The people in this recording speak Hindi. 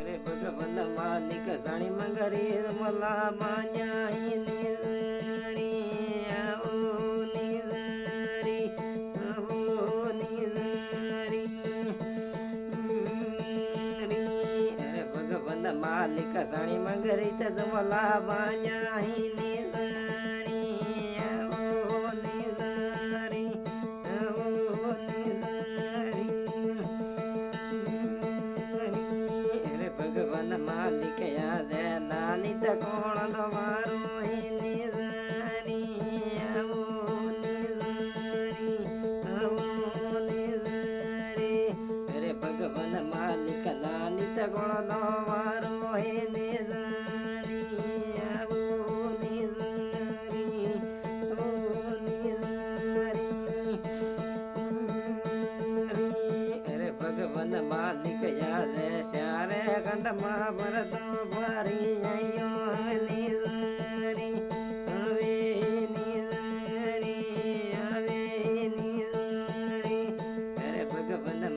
रे भगवन मालिक साणी मंगरी मला मान्या ही निजरी आओ निजरी आओ निजरी रे भगवन मालिक साणी मंगरी तज मला मान्या ही निजरी आओ निजरी आओ निजरी भगवान मालिक याद नानी तकोण नो मारो ही निजरी आओ निजरी आओ निजरी अरे भगवान मालिक नानी तकोण नो मारो ही निजरी आओ निजरी आओ निजरी अरे भगवान मालिक याद श्यारे कंठ महाभरत भारी